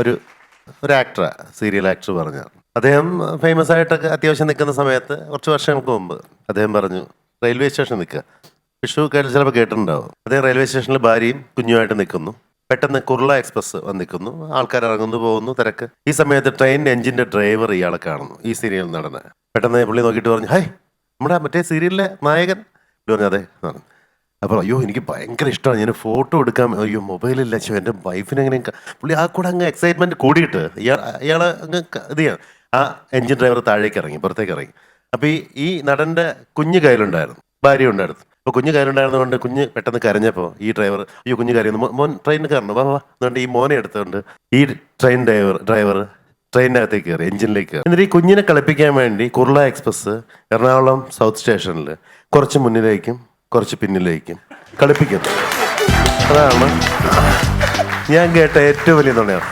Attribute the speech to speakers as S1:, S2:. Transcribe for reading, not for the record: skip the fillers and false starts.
S1: ഒരു ആക്ടറാണ്, serial actor പറഞ്ഞു. അദ്ദേഹം ഫേമസ് ആയിട്ടൊക്കെ അത്യാവശ്യം നിൽക്കുന്ന സമയത്ത് കുറച്ച് വർഷങ്ങൾക്ക് മുമ്പ് അദ്ദേഹം പറഞ്ഞു റെയിൽവേ സ്റ്റേഷൻ നിൽക്കുക. വിഷു ചിലപ്പോൾ കേട്ടിട്ടുണ്ടാവും. അദ്ദേഹം റെയിൽവേ സ്റ്റേഷനിൽ ഭാര്യയും കുഞ്ഞുമായിട്ട് നിൽക്കുന്നു. പെട്ടെന്ന് കുർള എക്സ്പ്രസ് വന്ന് നിൽക്കുന്നു. ആൾക്കാർ ഇറങ്ങുന്നു, പോകുന്നു, തിരക്ക്. ഈ സമയത്ത് ട്രെയിനിൻ്റെ എഞ്ചിൻ്റെ ഡ്രൈവർ ഇയാളെ കാണുന്നു, ഈ സീരിയൽ നടന്. പെട്ടെന്ന് പുള്ളി നോക്കിയിട്ട് പറഞ്ഞു, ഹൈ, നമ്മുടെ മറ്റേ സീരിയലിലെ നായകൻ. പറഞ്ഞു അതെ. അപ്പോൾ അയ്യോ എനിക്ക് ഭയങ്കര ഇഷ്ടമാണ്, ഞാൻ ഫോട്ടോ എടുക്കാൻ, അയ്യോ മൊബൈലില്ല, എൻ്റെ വൈഫിനെ എങ്ങനെ. പുള്ളി ആ കൂടെ അങ്ങ് എക്സൈറ്റ്മെൻറ്റ് കൂടിയിട്ട് ഇയാൾ അങ്ങ് ഇത് ചെയ്യാം. ആ എഞ്ചിൻ ഡ്രൈവർ താഴേക്ക് ഇറങ്ങി, പുറത്തേക്ക് ഇറങ്ങി. അപ്പോൾ ഈ നടൻ്റെ കുഞ്ഞ് കയ്യിലുണ്ടായിരുന്നു, ഭാര്യ ഉണ്ടായിരുന്നു. അപ്പോൾ കുഞ്ഞ് കയ്യിലുണ്ടായിരുന്നതുകൊണ്ട് കുഞ്ഞ് പെട്ടെന്ന് കരഞ്ഞപ്പോൾ ഈ ഡ്രൈവർ അയ്യോ കുഞ്ഞ് കരയുന്നു, മോൻ ട്രെയിനിൽ കയറണം, വാ എന്നുകൊണ്ട് ഈ മോനെ എടുത്തുകൊണ്ട് ഈ ട്രെയിൻ ഡ്രൈവർ ട്രെയിനിനകത്തേക്ക് കയറി, എഞ്ചിനിലേക്ക് കയറി. എന്നിട്ട് ഈ കുഞ്ഞിനെ കളിപ്പിക്കാൻ വേണ്ടി കുർള എക്സ്പ്രസ് എറണാകുളം സൗത്ത് സ്റ്റേഷനിൽ കുറച്ച് മുന്നിലേക്കും കുറച്ച് പിന്നിലേക്കും കളിപ്പിക്കുന്നു. അതാണ് ഞാൻ കേട്ട ഏറ്റവും വലിയ നുണയാണ്.